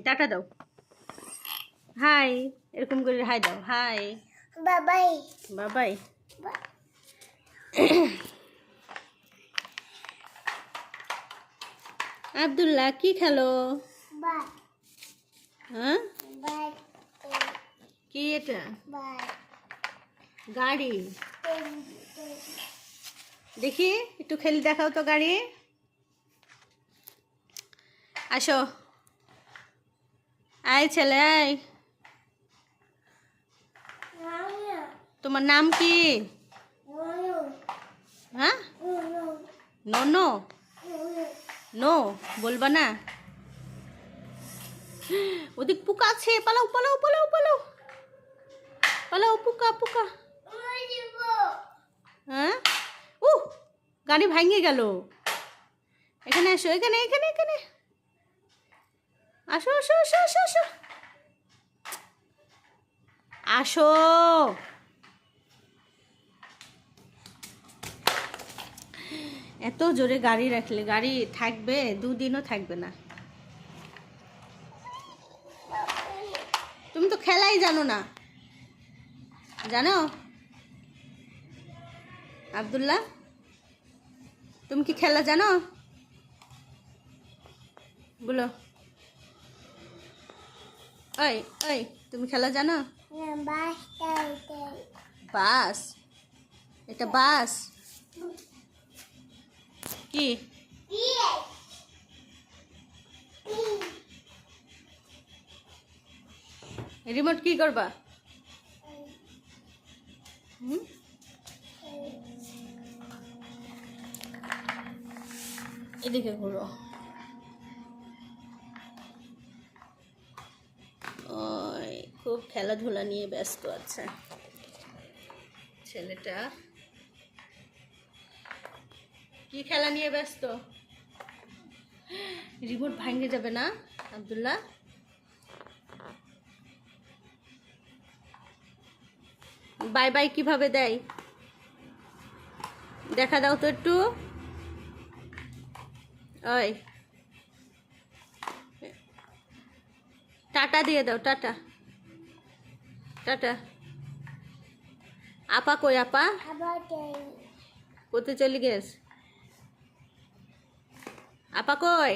Tata দাও, high, এরকম করে হাই দাও, হাই, বাবাই বাবাই। আব্দুল্লাহ কি খেলো? হ্যাঁ, কি এটা? গাড়ি। দেখি একটু খেলে দেখাও তো গাড়ি। আসো, আয় ছেলে আয়। তোমার নাম কি? হ্যাঁ, নো নো নো বলবা না। ওদিক পোকা আছে, পালাও পালাও পালাও পালাও পালাও, পোকা পোকা। হ্যাঁ, গাড়ি ভাঙে গেল। এখানে আসো, এখানে এখানে এখানে আসো আসো আসো আসো আসো আসো। এত জোরে গাড়ি রাখলে গাড়ি থাকবে? দুদিনও থাকবে না। তুমি তো খেলাই জানো না, জানো আব্দুল্লাহ? তুমি কি খেলা জানো? বলো, ওই ওই, তুমি খেলা জানো? বাস, এটা বাস কি? রিমোট কি করবা? এদিকে ঘুরো। ওই খুব খেলাধুলা নিয়ে ব্যস্ত আছে ছেলেটা। কি খেলা নিয়ে ব্যস্ত? রিমোট ভাঙে যাবে না আব্দুল্লাহ? বাই বাই কিভাবে দেয় দেখা দাও তো একটু। ওই টাটা দিয়ে দাও, টাটা টাটা। আপা কই? আপা কোথায় চলে গেছ? আপা কই?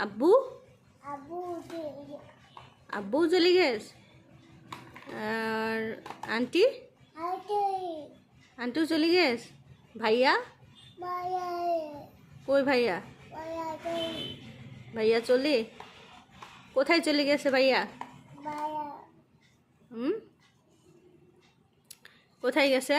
আব্বু? আব্বু চলে গেছ? আর আন্টি? আন্টিও চলে গেছ? ভাইয়া কই? ভাইয়া ভাইয়া চলে কোথায় চলে গেছে ভাইয়া? কোথায় গেছে?